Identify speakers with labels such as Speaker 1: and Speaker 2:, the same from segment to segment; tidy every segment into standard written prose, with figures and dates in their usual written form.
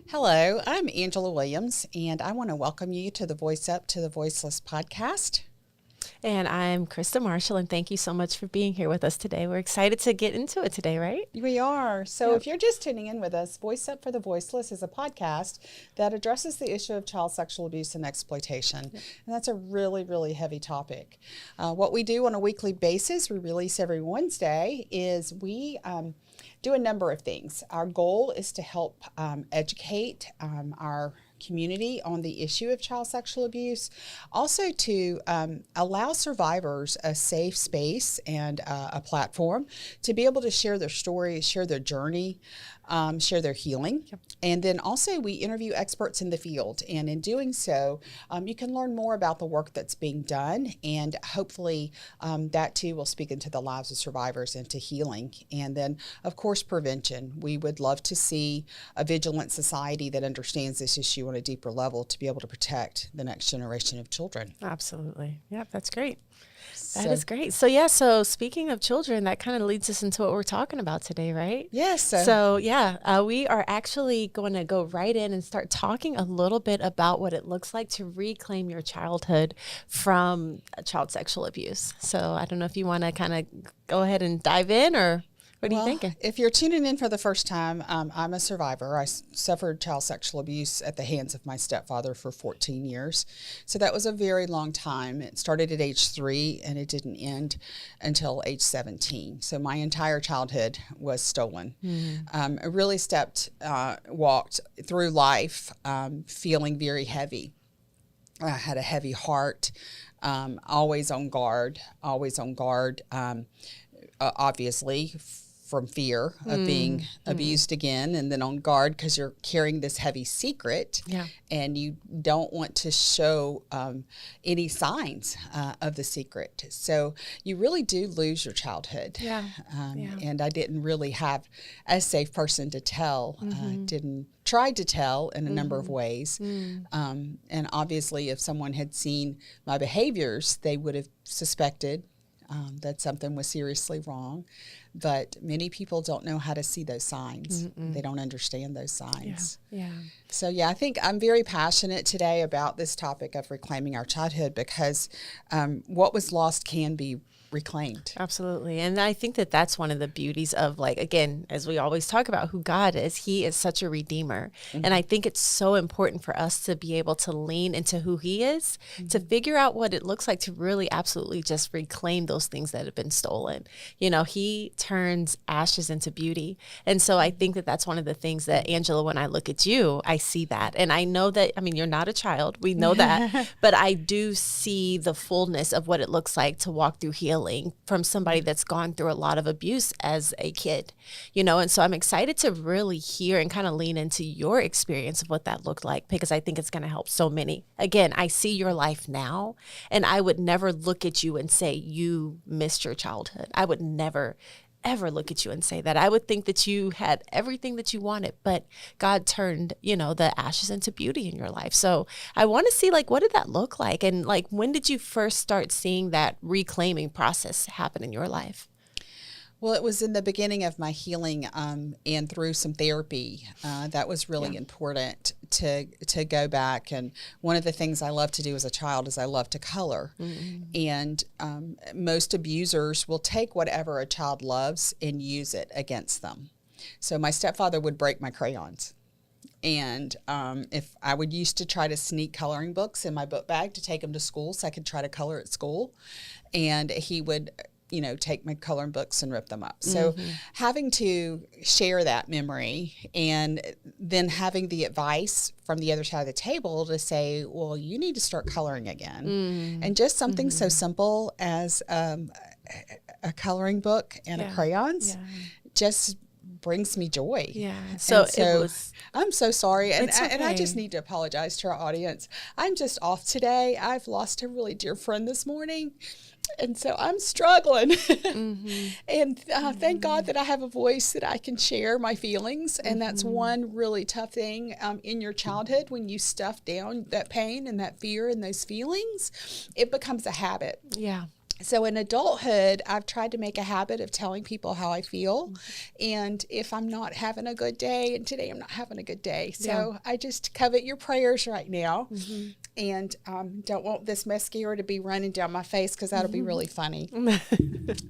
Speaker 1: Hello, I'm Angela Williams, and I want to welcome you to the Voice Up to the Voiceless podcast.
Speaker 2: And I'm Crysta Marshall, and thank you so much for being here with us today. We're excited to get into it today, right?
Speaker 1: We are. So if you're just tuning in with us, Voice Up for the Voiceless is a podcast that addresses the issue of child sexual abuse and exploitation. And that's a really, really heavy topic. What we do on a weekly basis, we release every Wednesday, is we do a number of things. Our goal is to help educate our community on the issue of child sexual abuse, also to allow survivors a safe space and a platform to be able to share their stories, share their journey, share their healing. Yep. And then also we interview experts in the field. And in doing so, you can learn more about the work that's being done. And hopefully that too will speak into the lives of survivors and to healing. And then, of course, prevention. We would love to see a vigilant society that understands this issue on a deeper level to be able to protect the next generation of children.
Speaker 2: Absolutely. Yep, that's great. That is great. So speaking of children, that kind of leads us into what we're talking about today, right?
Speaker 1: Yes.
Speaker 2: We are actually going to go right in and start talking a little bit about what it looks like to reclaim your childhood from child sexual abuse. So I don't know if you want to kind of go ahead and dive in, or what are you thinking?
Speaker 1: If you're tuning in for the first time, I'm a survivor. I suffered child sexual abuse at the hands of my stepfather for 14 years. So that was a very long time. It started at age 3 and it didn't end until age 17. So my entire childhood was stolen. Mm-hmm. I really walked through life feeling very heavy. I had a heavy heart, always on guard, obviously, from fear of being abused again, and then on guard because you're carrying this heavy secret, and you don't want to show any signs of the secret. So you really do lose your childhood. And I didn't really have a safe person to tell. Tried to tell in a number of ways. And obviously if someone had seen my behaviors, they would have suspected that something was seriously wrong. But many people don't know how to see those signs. They don't understand those signs. So I think I'm very passionate today about this topic of reclaiming our childhood because what was lost can be reclaimed.
Speaker 2: Absolutely. And I think that that's one of the beauties of, like, again, as we always talk about who God is, he is such a redeemer. And I think it's so important for us to be able to lean into who he is, to figure out what it looks like to really absolutely just reclaim those things that have been stolen. You know, he turns ashes into beauty. And so I think that that's one of the things that, Angela, when I look at you, I see that. And I know that, I mean, you're not a child, we know that, but I do see the fullness of what it looks like to walk through healing from somebody that's gone through a lot of abuse as a kid, you know. And so I'm excited to really hear and kind of lean into your experience of what that looked like, because I think it's going to help so many. Again, I see your life now, and I would never look at you and say you missed your childhood. I would never ever look at you and say that. I would think that you had everything that you wanted, but God turned, you know, the ashes into beauty in your life. So I want to see, like, what did that look like? And like, when did you first start seeing that reclaiming process happen in your life?
Speaker 1: Well, it was in the beginning of my healing and through some therapy. That was really important to go back. And one of the things I loved to do as a child is I loved to color. And most abusers will take whatever a child loves and use it against them. So my stepfather would break my crayons. And if I would used to try to sneak coloring books in my book bag to take them to school so I could try to color at school, and he would take my coloring books and rip them up. So having to share that memory, and then having the advice from the other side of the table to say, well, you need to start coloring again. And just something so simple as a coloring book and a crayons just brings me joy. So I'm so sorry. And I just need to apologize to our audience. I'm just off today. I've lost a really dear friend this morning. And so I'm struggling. And thank God that I have a voice that I can share my feelings. And that's one really tough thing in your childhood. When you stuff down that pain and that fear and those feelings, it becomes a habit. So in adulthood, I've tried to make a habit of telling people how I feel. And if I'm not having a good day, and today I'm not having a good day. So I just covet your prayers right now. And don't want this mascara to be running down my face, because that'll be really funny.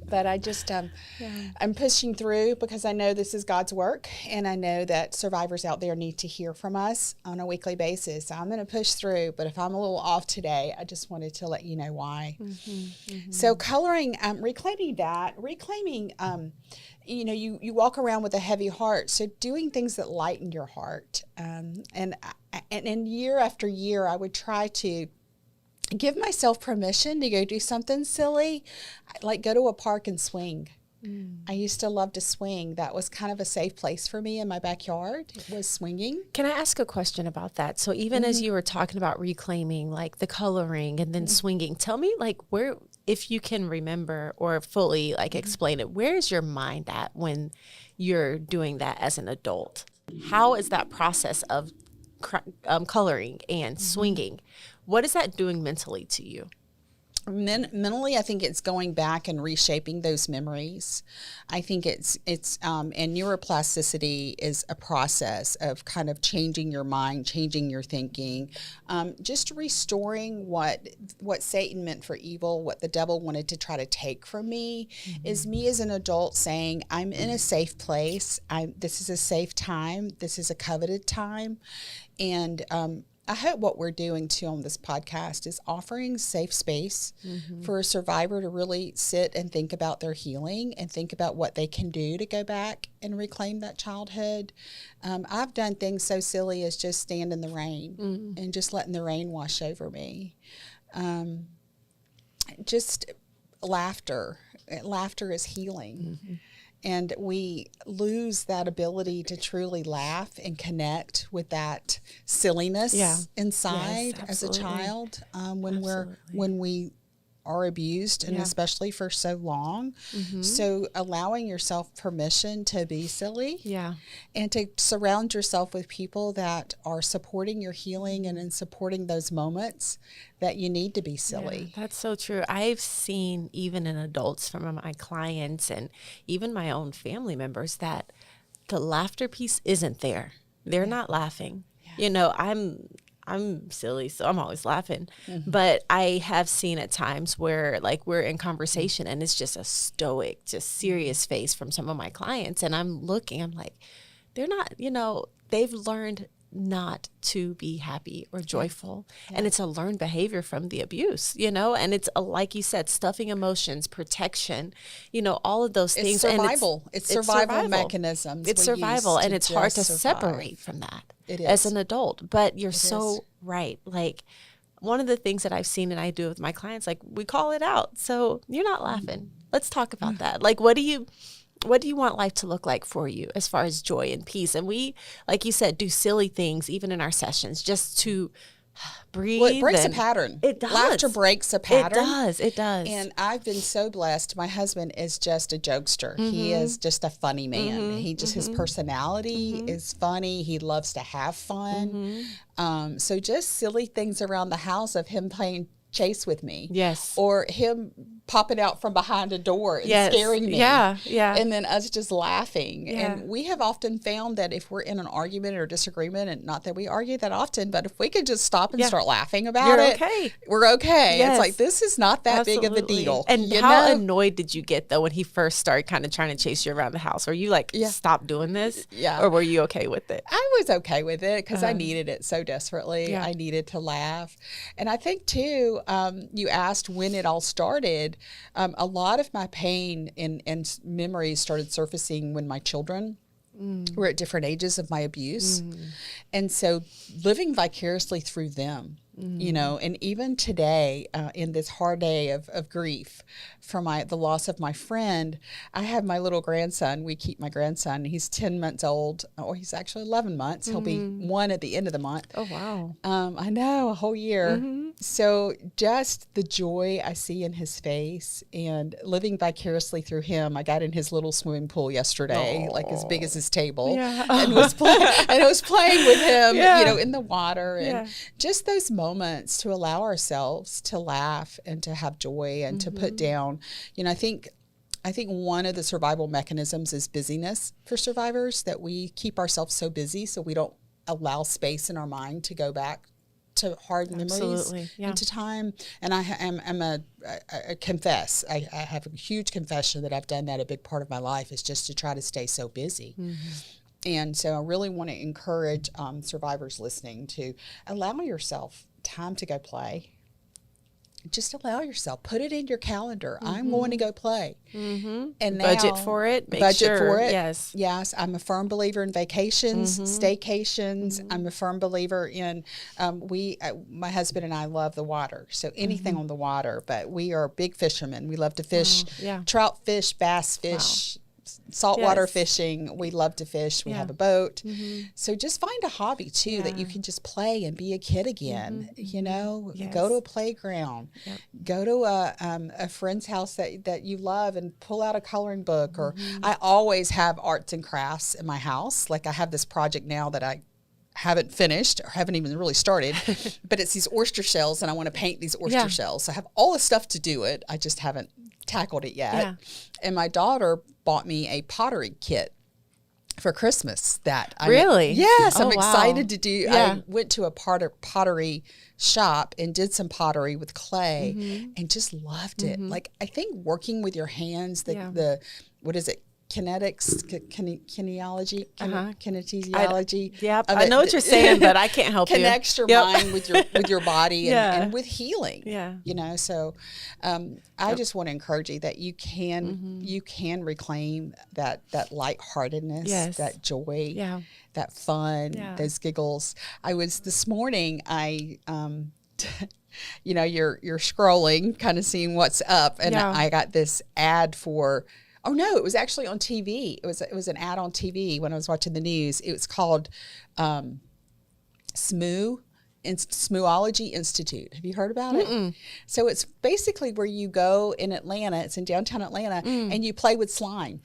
Speaker 1: But I just, I'm pushing through, because I know this is God's work. And I know that survivors out there need to hear from us on a weekly basis. So I'm going to push through. But if I'm a little off today, I just wanted to let you know why. So coloring, reclaiming, you walk around with a heavy heart. So doing things that lighten your heart. And year after year, I would try to give myself permission to go do something silly, like go to a park and swing. I used to love to swing. That was kind of a safe place for me in my backyard, was swinging.
Speaker 2: Can I ask a question about that? So even as you were talking about reclaiming, like the coloring and then swinging, tell me, like, where, if you can remember or fully like explain it, where is your mind at when you're doing that as an adult? How is that process of coloring and swinging? What is that doing mentally to you?
Speaker 1: Mentally, I think it's going back and reshaping those memories. I think it's and neuroplasticity is a process of kind of changing your mind, changing your thinking, just restoring what Satan meant for evil, what the devil wanted to try to take from me, is me as an adult saying, I'm in a safe place. This is a safe time. This is a coveted time. And I hope what we're doing too on this podcast is offering safe space for a survivor to really sit and think about their healing and think about what they can do to go back and reclaim that childhood. I've done things so silly as just stand in the rain and just letting the rain wash over me. Just laughter. Laughter is healing. And we lose that ability to truly laugh and connect with that silliness inside as a child when we are abused, and especially for so long. So allowing yourself permission to be silly and to surround yourself with people that are supporting your healing and in supporting those moments that you need to be silly.
Speaker 2: That's so true. I've seen, even in adults, from my clients and even my own family members, that the laughter piece isn't there. They're not laughing. You know, I'm silly, so I'm always laughing. But I have seen at times where, like, we're in conversation and it's just a stoic, just serious face from some of my clients. And I'm like, they're not, they've learned not to be happy or joyful. And it's a learned behavior from the abuse, and it's like you said, stuffing emotions, protection, all of those things.
Speaker 1: Survival. It's survival mechanisms.
Speaker 2: It's survival, and it's hard to separate from that as an adult. But you're so right. Like, one of the things that I've seen and I do with my clients, like, we call it out. So you're not laughing. Let's talk about that. Like, what do you want life to look like for you as far as joy and peace? And we, like you said, do silly things even in our sessions just to breathe.
Speaker 1: Well, it breaks a pattern.
Speaker 2: It does.
Speaker 1: Laughter breaks a pattern.
Speaker 2: It does.
Speaker 1: And I've been so blessed. My husband is just a jokester. He is just a funny man. He just, his personality is funny. He loves to have fun. So just silly things around the house of him playing chase with me.
Speaker 2: Yes.
Speaker 1: Or him popping out from behind a door and scaring me.
Speaker 2: Yeah.
Speaker 1: And then us just laughing. And we have often found that if we're in an argument or disagreement, and not that we argue that often, but if we could just stop and start laughing about it, we're okay. Yes. It's like, this is not that big of a deal.
Speaker 2: And how annoyed did you get, though, when he first started kind of trying to chase you around the house? Were you like, stop doing this? Or were you okay with it?
Speaker 1: I was okay with it because I needed it so desperately. I needed to laugh. And I think, too, you asked when it all started. A lot of my pain and memories started surfacing when my children were at different ages of my abuse. And so living vicariously through them, and even today, in this hard day of grief for the loss of my friend, I have my little grandson. We keep my grandson. He's 10 months old, or he's actually 11 months. He'll be 1 at the end of the month.
Speaker 2: Oh, wow.
Speaker 1: I know, a whole year. So just the joy I see in his face and living vicariously through him. I got in his little swimming pool yesterday, like as big as his table, and was playing with him, in the water, and just those moments to allow ourselves to laugh and to have joy and to put down. I think one of the survival mechanisms is busyness for survivors, that we keep ourselves so busy so we don't allow space in our mind to go back to hard memories into time. And I confess, I have a huge confession that I've done that a big part of my life, is just to try to stay so busy. And so I really want to encourage survivors listening to allow yourself time to go play. Just allow yourself. Put it in your calendar. I'm going to go play. And now,
Speaker 2: budget for it.
Speaker 1: Budget for it.
Speaker 2: Yes.
Speaker 1: I'm a firm believer in vacations, staycations. I'm a firm believer in. My husband and I love the water, so anything on the water. But we are big fishermen. We love to fish. Trout fish, bass fish. Saltwater fishing. We love to fish. We have a boat. So just find a hobby too that you can just play and be a kid again. Go to a playground, go to a friend's house that you love and pull out a coloring book. Or I always have arts and crafts in my house. Like I have this project now that I haven't finished or haven't even really started, but it's these oyster shells, and I want to paint these oyster shells. So I have all the stuff to do it. I just haven't tackled it yet. And my daughter bought me a pottery kit for Christmas that I'm excited to do. I went to a pottery shop and did some pottery with clay and just loved it. Like, I think working with your hands, the what is it? Kinetics, kinesiology, kinesiology.
Speaker 2: I know what you're saying, but I can't help you.
Speaker 1: Connects your mind with your body and with healing. So I just want to encourage you that you can reclaim that lightheartedness, that joy, that fun, those giggles. I was this morning. You're scrolling, kind of seeing what's up, and I got this ad for. Oh no! It was actually on TV. It was an ad on TV when I was watching the news. It was called Smooology Institute. Have you heard about it? So it's basically where you go in Atlanta. It's in downtown Atlanta, and you play with slime.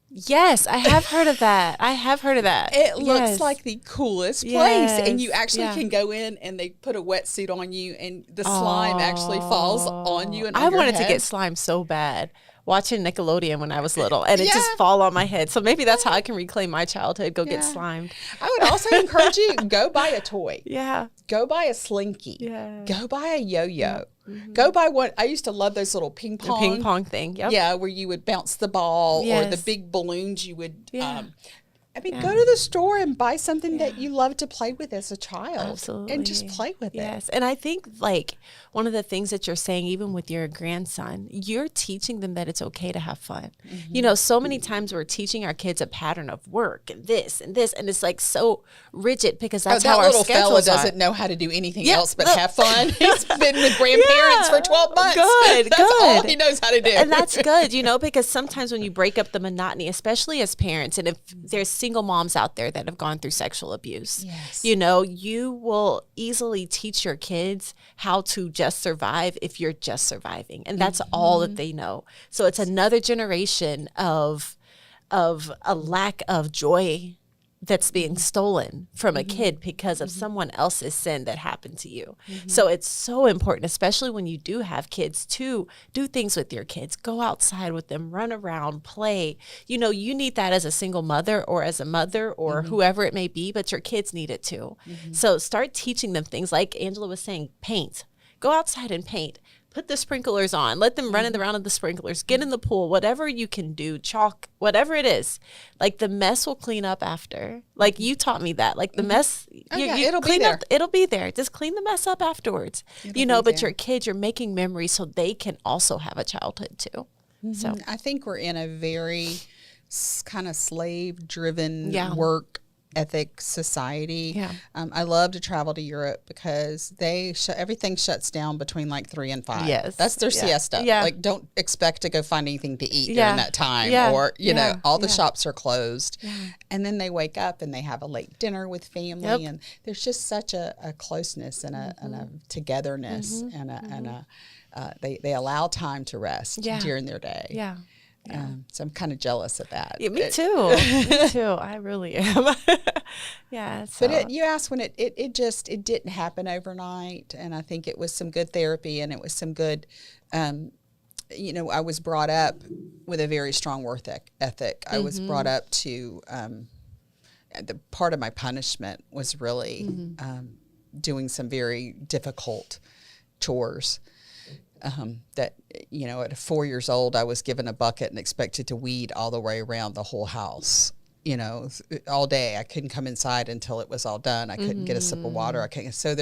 Speaker 2: Yes, I have heard of that.
Speaker 1: It looks like the coolest place, and you actually can go in, and they put a wetsuit on you, and the slime actually falls on you. And
Speaker 2: I wanted to get slime so bad. Watching Nickelodeon when I was little, and it just fall on my head. So maybe that's how I can reclaim my childhood. Go get slimed.
Speaker 1: I would also encourage you, go buy a toy. Go buy a slinky. Go buy a yo-yo. Go buy what I used to love, those little ping pong
Speaker 2: thing.
Speaker 1: Where you would bounce the ball, or the big balloons you would. Go to the store and buy something that you love to play with as a child.
Speaker 2: Absolutely.
Speaker 1: And just play with it.
Speaker 2: Yes. And I think, like, one of the things that you're saying, even with your grandson, you're teaching them that it's okay to have fun. So many times we're teaching our kids a pattern of work and this, and it's like so rigid, because that's how our schedules are. That little fella doesn't
Speaker 1: know how to do anything else but have fun. He's been with grandparents for 12 months. That's all he knows how to do.
Speaker 2: And that's good, because sometimes when you break up the monotony, especially as parents, and if there's single moms out there that have gone through sexual abuse, you will easily teach your kids how to just survive if you're just surviving, and that's all that they know. So it's another generation of a lack of joy that's being stolen from a kid because of someone else's sin that happened to you. So it's so important, especially when you do have kids, to do things with your kids. Go outside with them, run around, play. You need that as a single mother or as a mother or whoever it may be, but your kids need it too. So start teaching them things like Angela was saying, paint. Go outside and paint. Put the sprinklers on. Let them run in the round of the sprinklers. Get in the pool. Whatever you can do. Chalk. Whatever it is. Like, the mess will clean up after. Like, you taught me that. Like, the mess.
Speaker 1: It'll be there.
Speaker 2: It'll be there. Just clean the mess up afterwards. But your kids, you're making memories so they can also have a childhood too. So
Speaker 1: I think we're in a very kind of slave-driven work ethic society.
Speaker 2: Yeah.
Speaker 1: I love to travel to Europe because everything shuts down between like 3 and 5.
Speaker 2: Yes.
Speaker 1: That's their
Speaker 2: Yeah.
Speaker 1: siesta.
Speaker 2: Yeah.
Speaker 1: Like, don't expect to go find anything to eat
Speaker 2: Yeah.
Speaker 1: during that time,
Speaker 2: Yeah.
Speaker 1: or
Speaker 2: Yeah.
Speaker 1: all the
Speaker 2: Yeah.
Speaker 1: shops are closed.
Speaker 2: Yeah.
Speaker 1: And then they wake up and they have a late dinner with family,
Speaker 2: Yep.
Speaker 1: and there's just such a closeness and a togetherness, and they allow time to rest
Speaker 2: Yeah.
Speaker 1: during their day.
Speaker 2: Yeah.
Speaker 1: So I'm kind of jealous of that.
Speaker 2: Yeah, me too. Me too. I really am. Yeah. So.
Speaker 1: But you asked when it didn't happen overnight, and I think it was some good therapy, and it was some good, I was brought up with a very strong work ethic. I was brought up to, the part of my punishment was really doing some very difficult chores. That, at 4 years old, I was given a bucket and expected to weed all the way around the whole house, all day. I couldn't come inside until it was all done. I couldn't get a sip of water. I couldn't. So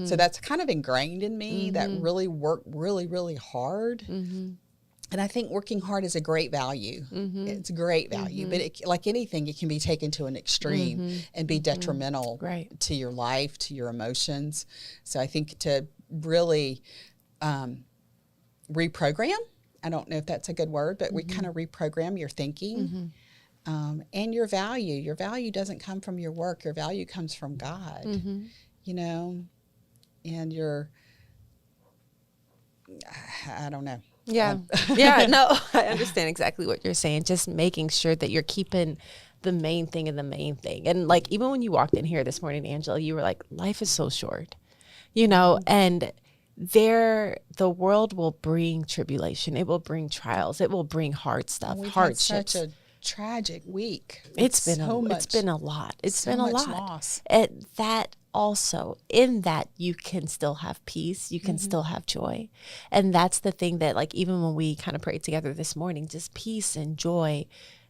Speaker 1: so that's kind of ingrained in me, that really work really, really hard. And I think working hard is a great value. It's a great value, but like anything, it can be taken to an extreme and be detrimental to your life, to your emotions. So I think to really, reprogram. I don't know if that's a good word, but we kind of reprogram your thinking and your value. Your value doesn't come from your work. Your value comes from God, and I don't know.
Speaker 2: Yeah. Yeah. No, I understand exactly what you're saying. Just making sure that you're keeping the main thing and the main thing. And like, even when you walked in here this morning, Angela, you were like, life is so short, and the world will bring tribulation. It will bring trials. It will bring hard stuff, hardships.
Speaker 1: Had such a tragic week.
Speaker 2: It's been a lot. It's been a lot.
Speaker 1: Loss.
Speaker 2: And that also, in that, you can still have peace. You can still have joy. And that's the thing that, like, even when we kind of prayed together this morning, just peace and joy,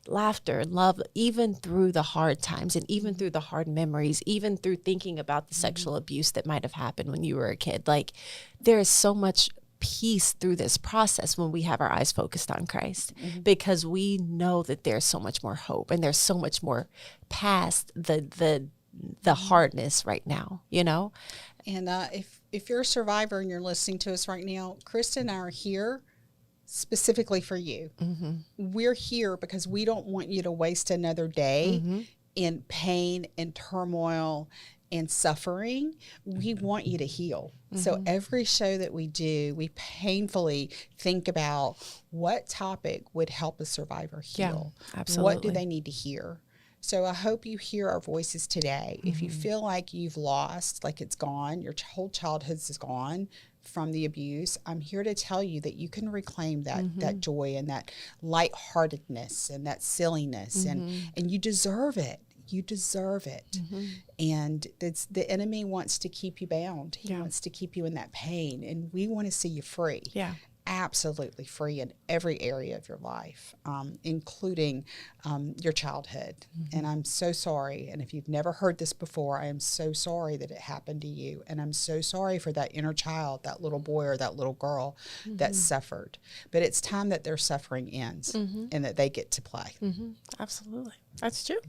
Speaker 2: laughter, love, even through the hard times and even through the hard memories, even through thinking about the sexual abuse that might have happened when you were a kid. Like, there is so much peace through this process when we have our eyes focused on Christ, because we know that there's so much more hope and there's so much more past the hardness right now,
Speaker 1: And if you're a survivor and you're listening to us right now, Crysta and I are here specifically for you. We're here because we don't want you to waste another day in pain and turmoil and suffering. We want you to heal. So every show that we do, we painfully think about what topic would help a survivor heal.
Speaker 2: Yeah, absolutely.
Speaker 1: What do they need to hear? So I hope you hear our voices today. If you feel like you've lost, like it's gone, your whole childhood is gone from the abuse, I'm here to tell you that you can reclaim that joy and that lightheartedness and that silliness, and you deserve it. You deserve it. And the enemy wants to keep you bound. He wants to keep you in that pain, and we want to see you free. Yeah. Absolutely free in every area of your life, including your childhood. And I'm so sorry. And if you've never heard this before, I am so sorry that it happened to you. And I'm so sorry for that inner child, that little boy or that little girl that suffered. But it's time that their suffering ends and that they get to play.
Speaker 2: Absolutely. That's true.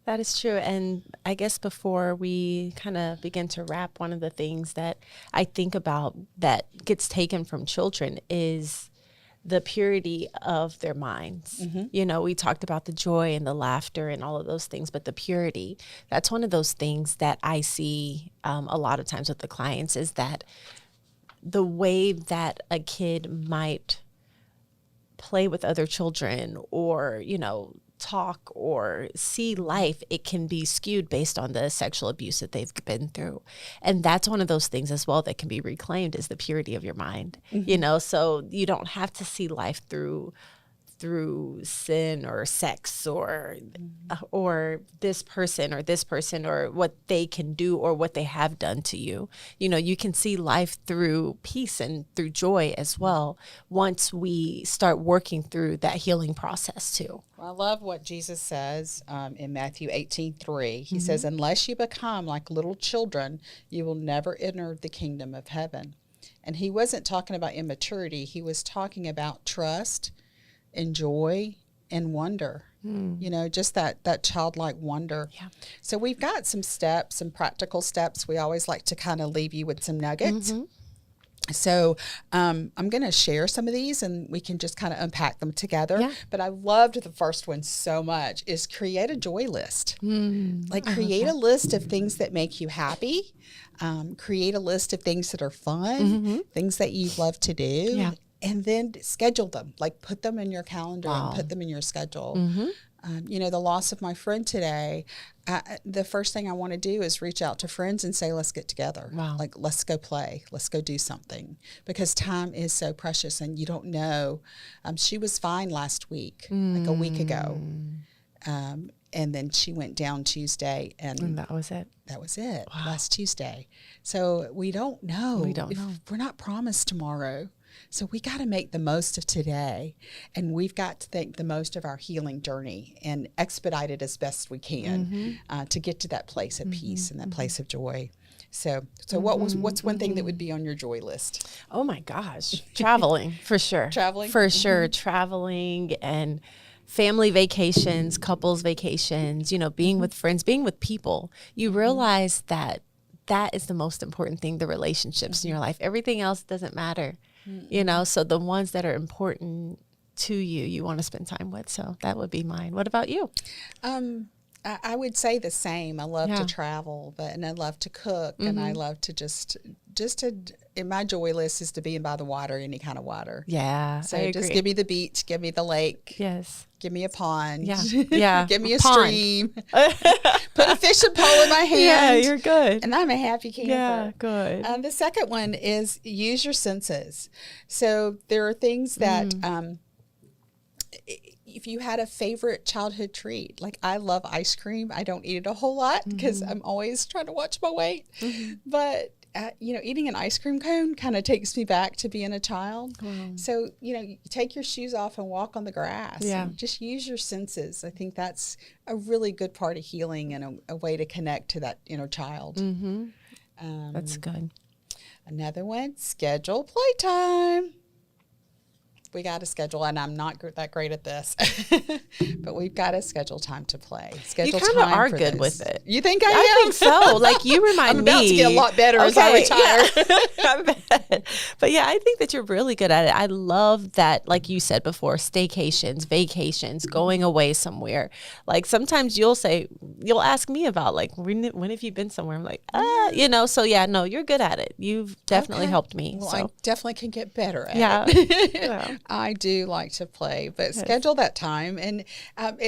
Speaker 2: That is true. And I guess before we kind of begin to wrap, one of the things that I think about that gets taken from children is the purity of their minds. We talked about the joy and the laughter and all of those things, but the purity, that's one of those things that I see a lot of times with the clients, is that the way that a kid might play with other children or, talk or see life, it can be skewed based on the sexual abuse that they've been through. And that's one of those things as well that can be reclaimed, is the purity of your mind. So you don't have to see life through sin or sex or this person or what they can do or what they have done to you. You can see life through peace and through joy as well, once we start working through that healing process too.
Speaker 1: I love what Jesus says in Matthew 18:3. He says, unless you become like little children, you will never enter the kingdom of heaven. And he wasn't talking about immaturity. He was talking about trust and joy and wonder. Just that childlike wonder.
Speaker 2: Yeah.
Speaker 1: So we've got some steps, some practical steps. We always like to kind of leave you with some nuggets. So I'm going to share some of these and we can just kind of unpack them together.
Speaker 2: Yeah.
Speaker 1: But I loved the first one so much is create a joy list. Like create a list of things that make you happy. Create a list of things that are fun, things that you love to do.
Speaker 2: Yeah.
Speaker 1: And then schedule them, like put them in your calendar and put them in your schedule. The loss of my friend today, the first thing I want to do is reach out to friends and say, let's get together.
Speaker 2: Wow.
Speaker 1: Like, let's go play. Let's go do something. Because time is so precious and you don't know. She was fine last week, like a week ago. And then she went down Tuesday. And
Speaker 2: that was it.
Speaker 1: That was it,
Speaker 2: Wow.
Speaker 1: last Tuesday. So we don't know.
Speaker 2: We don't know.
Speaker 1: We're not promised tomorrow. So we got to make the most of today, and we've got to think the most of our healing journey and expedite it as best we can to get to that place of peace and that place of joy. So what's one thing that would be on your joy list?
Speaker 2: Oh my gosh, traveling for sure.
Speaker 1: Traveling?
Speaker 2: For sure, traveling and family vacations, couples vacations, being with friends, being with people. You realize that is the most important thing, the relationships in your life. Everything else doesn't matter. So the ones that are important to you, you want to spend time with. So that would be mine. What about you?
Speaker 1: I would say the same. I love to travel, and I love to cook, and I love to just in my joy list is to be by the water, any kind of water.
Speaker 2: Yeah,
Speaker 1: So
Speaker 2: I
Speaker 1: just
Speaker 2: agree.
Speaker 1: give me the beach, give me the lake.
Speaker 2: Yes.
Speaker 1: Give me a pond.
Speaker 2: Yeah.
Speaker 1: Give me a
Speaker 2: pond.
Speaker 1: stream. Put a fishing pole in my hand.
Speaker 2: Yeah, you're good.
Speaker 1: And I'm a happy camper.
Speaker 2: Yeah, good.
Speaker 1: The second one is use your senses. So there are things that if you had a favorite childhood treat, like I love ice cream. I don't eat it a whole lot because I'm always trying to watch my weight. But eating an ice cream cone kind of takes me back to being a child. So, you take your shoes off and walk on the grass.
Speaker 2: Yeah.
Speaker 1: And just use your senses. I think that's a really good part of healing and a way to connect to that inner child.
Speaker 2: That's good.
Speaker 1: Another one, schedule playtime. We got to schedule, and I'm not that great at this, but we've got to schedule time to play. Schedule
Speaker 2: You kind of
Speaker 1: time
Speaker 2: are
Speaker 1: for
Speaker 2: good
Speaker 1: those.
Speaker 2: with it.
Speaker 1: You think I am?
Speaker 2: I think so. Like you remind
Speaker 1: I'm
Speaker 2: me.
Speaker 1: about to get a lot better as I retire.
Speaker 2: Yeah. I bet. But yeah, I think that you're really good at it. I love that, like you said before, staycations, vacations, going away somewhere. Like sometimes you'll ask me about like, when have you been somewhere? I'm like, so yeah, no, you're good at it. You've definitely helped me.
Speaker 1: Well,
Speaker 2: so.
Speaker 1: I definitely can get better at
Speaker 2: it.
Speaker 1: Yeah. I do like to play, but schedule that time. And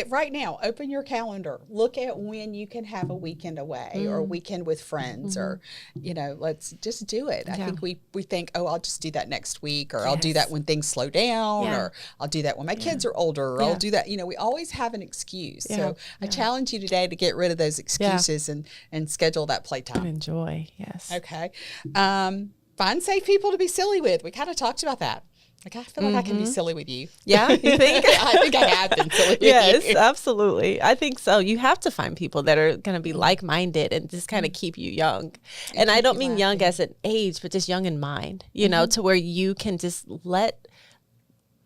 Speaker 1: right now, open your calendar. Look at when you can have a weekend away or a weekend with friends or, let's just do it. I think we think, I'll just do that next week or I'll do that when things slow down or I'll do that when my kids are older or I'll do that. We always have an excuse. So I challenge you today to get rid of those excuses and schedule that playtime.
Speaker 2: Enjoy. Yes.
Speaker 1: Okay. Find safe people to be silly with. We kind of talked about that. Like, I feel like I can be silly with you.
Speaker 2: Yeah, you think?
Speaker 1: I think I have been silly with you.
Speaker 2: Yes, absolutely. I think so. You have to find people that are going to be like-minded and just kind of keep you young. And I don't mean young as an age, but just young in mind, to where you can just let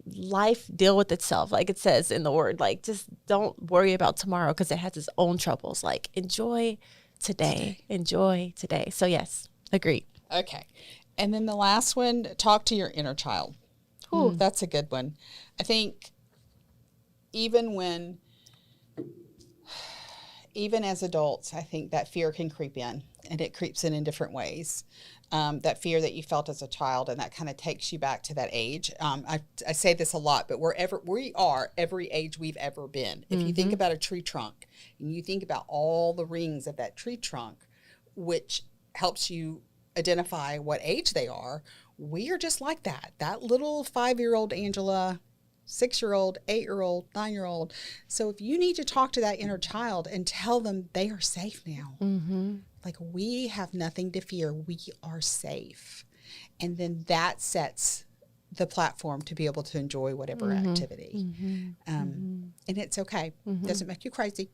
Speaker 2: life deal with itself. Like it says in the word, like just don't worry about tomorrow because it has its own troubles. Like enjoy today. Enjoy today. So yes, agreed.
Speaker 1: Okay. And then the last one, talk to your inner child. Ooh, that's a good one. I think even as adults, I think that fear can creep in, and it creeps in different ways. That fear that you felt as a child, and that kind of takes you back to that age. I say this a lot, but wherever we are, every age we've ever been. If you think about a tree trunk, and you think about all the rings of that tree trunk, which helps you identify what age they are, we are just like that. That little 5-year-old Angela, 6-year-old, 8-year-old, 9-year-old. So if you need to talk to that inner child and tell them they are safe now, like we have nothing to fear, we are safe. And then that sets the platform to be able to enjoy whatever activity. And it's okay. Doesn't make you crazy.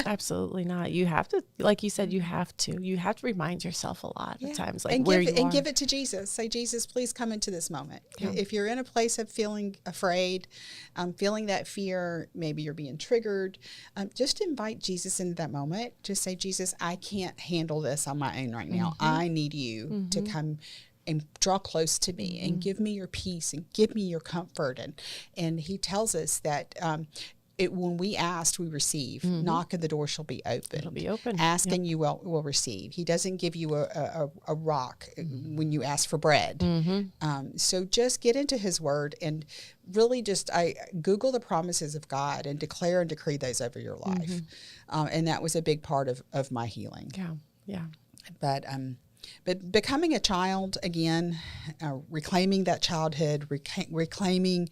Speaker 2: Absolutely not. You have to, like you said, you have to remind yourself a lot of times, like where you are.
Speaker 1: And give it to Jesus. Say, Jesus, please come into this moment. If you're in a place of feeling afraid, feeling that fear, maybe you're being triggered, just invite Jesus into that moment. Just say, Jesus, I can't handle this on my own right now. I need you to come and draw close to me and give me your peace and give me your comfort. And he tells us that when we ask, we receive. Knock and the door shall be open.
Speaker 2: It'll be open.
Speaker 1: Ask and you will receive. He doesn't give you a rock when you ask for bread. So just get into his word and really I Google the promises of God and declare and decree those over your life. And that was a big part of my healing.
Speaker 2: Yeah.
Speaker 1: But becoming a child again, reclaiming that childhood, reclaiming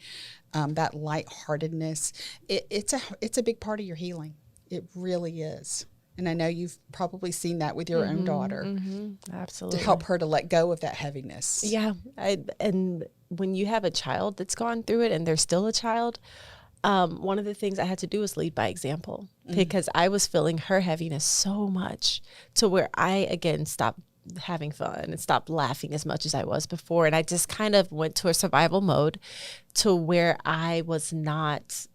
Speaker 1: that lightheartedness, it's a big part of your healing. It really is. And I know you've probably seen that with your own daughter.
Speaker 2: Absolutely.
Speaker 1: To help her to let go of that heaviness.
Speaker 2: Yeah. And when you have a child that's gone through it and they're still a child, one of the things I had to do was lead by example, because I was feeling her heaviness so much to where I, again, stopped having fun and stopped laughing as much as I was before. And I just kind of went to a survival mode to where I was not,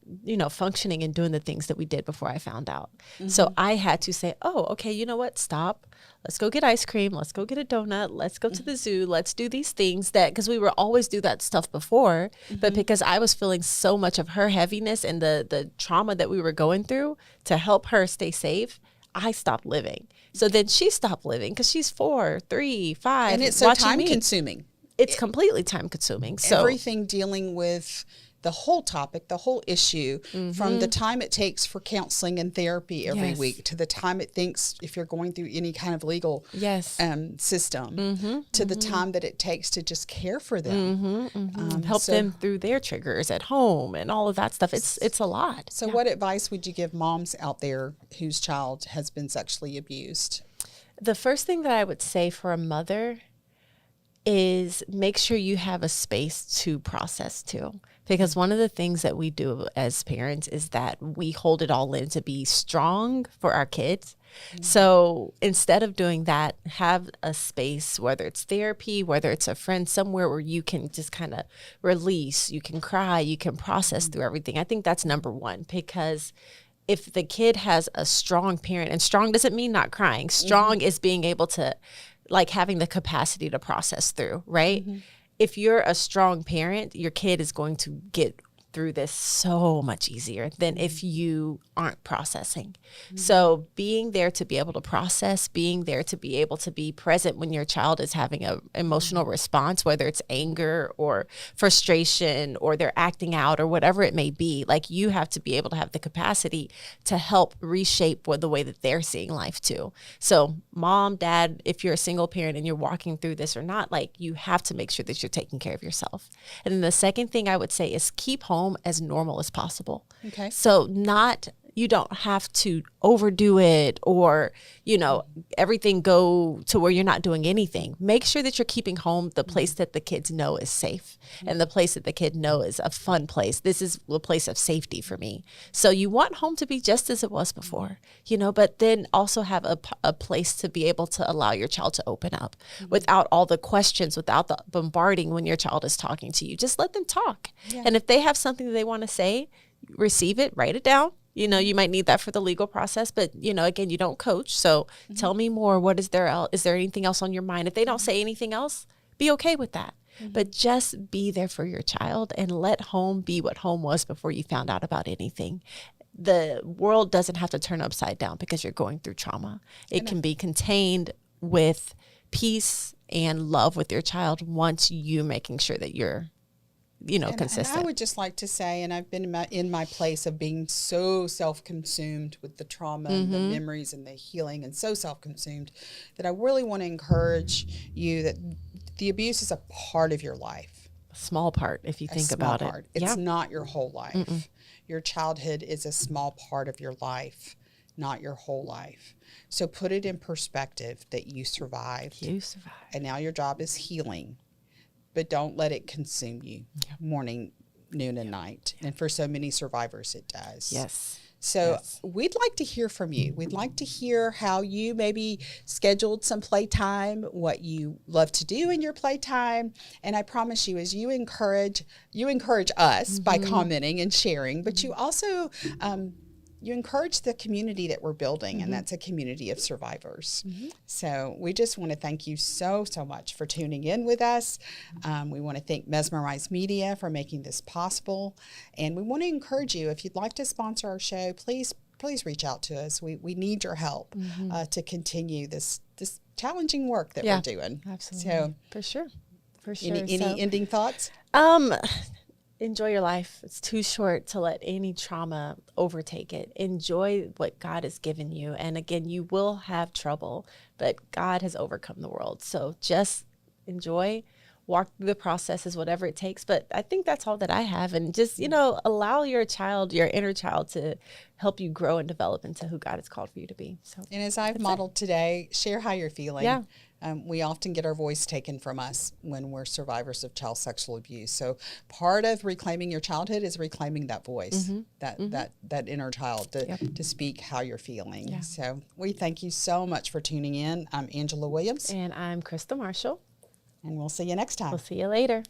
Speaker 2: functioning and doing the things that we did before I found out. So I had to say, oh, okay, you know what? Stop. Let's go get ice cream. Let's go get a donut. Let's go to the zoo. Let's do these things because we were always do that stuff before. But because I was feeling so much of her heaviness and the trauma that we were going through to help her stay safe, I stopped living. So then she stopped living because she's 4, 3, 5.
Speaker 1: And it's so time consuming.
Speaker 2: It's completely time consuming. So
Speaker 1: everything dealing with the whole topic, the whole issue, from the time it takes for counseling and therapy every week to the time it thinks if you're going through any kind of legal system, to the time that it takes to just care for them.
Speaker 2: Help them through their triggers at home and all of that stuff. It's a lot.
Speaker 1: So what advice would you give moms out there whose child has been sexually abused?
Speaker 2: The first thing that I would say for a mother is make sure you have a space to process too. Because one of the things that we do as parents is that we hold it all in to be strong for our kids. So instead of doing that, have a space, whether it's therapy, whether it's a friend, somewhere where you can just kind of release, you can cry, you can process through everything. I think that's number one, because if the kid has a strong parent, and strong doesn't mean not crying, strong is being able to, like, having the capacity to process through, right? If you're a strong parent, your kid is going to get through this so much easier than if you aren't processing. So being there to be able to process, being there to be able to be present when your child is having an emotional response, whether it's anger or frustration or they're acting out or whatever it may be, like, you have to be able to have the capacity to help reshape the way that they're seeing life too. So mom, dad, if you're a single parent and you're walking through this or not, like, you have to make sure that you're taking care of yourself. And then the second thing I would say is keep home as normal as possible.
Speaker 1: Okay.
Speaker 2: So you don't have to overdo it or, everything go to where you're not doing anything. Make sure that you're keeping home the place that the kids know is safe and the place that the kid know is a fun place. This is a place of safety for me. So you want home to be just as it was before, but then also have a place to be able to allow your child to open up without all the questions, without the bombarding when your child is talking to you. Just let them talk. Yeah. And if they have something that they want to say, receive it, write it down. You might need that for the legal process, but, again, you don't coach. So tell me more. What is there? Is there anything else on your mind? If they don't say anything else, be okay with that. But just be there for your child and let home be what home was before you found out about anything. The world doesn't have to turn upside down because you're going through trauma. It can be contained with peace and love with your child once you making sure that you're consistent.
Speaker 1: And I would just like to say, and I've been in my place of being so self-consumed with the trauma and the memories and the healing, and so self-consumed that I really want to encourage you that the abuse is a part of your life.
Speaker 2: A small part, if you think about it.
Speaker 1: It's not your whole life. Your childhood is a small part of your life, not your whole life. So put it in perspective that you survived. And now your job is healing. But don't let it consume you morning, noon, and night. And for so many survivors, it does.
Speaker 2: Yes.
Speaker 1: So we'd like to hear from you. We'd like to hear how you maybe scheduled some playtime, what you love to do in your playtime. And I promise you, as you encourage us by commenting and sharing, but you also you encourage the community that we're building, and that's a community of survivors. So we just want to thank you so much for tuning in with us. We want to thank Mesmerize Media for making this possible. And we want to encourage you, if you'd like to sponsor our show, please reach out to us. We need your help to continue this challenging work that we're doing.
Speaker 2: Absolutely.
Speaker 1: So
Speaker 2: For sure.
Speaker 1: Any ending thoughts?
Speaker 2: Enjoy your life. It's too short to let any trauma overtake it. Enjoy what God has given you. And again, you will have trouble, but God has overcome the world. So just enjoy, walk through the processes, whatever it takes. But I think that's all that I have. And just, allow your inner child to help you grow and develop into who God has called for you to be. So,
Speaker 1: and as I've modeled today, share how you're feeling.
Speaker 2: Yeah.
Speaker 1: We often get our voice taken from us when we're survivors of child sexual abuse. So part of reclaiming your childhood is reclaiming that voice, that inner child to speak how you're feeling.
Speaker 2: Yeah.
Speaker 1: So we thank you so much for tuning in. I'm Angela Williams.
Speaker 2: And I'm Crysta Marshall.
Speaker 1: And we'll see you next time.
Speaker 2: We'll see you later.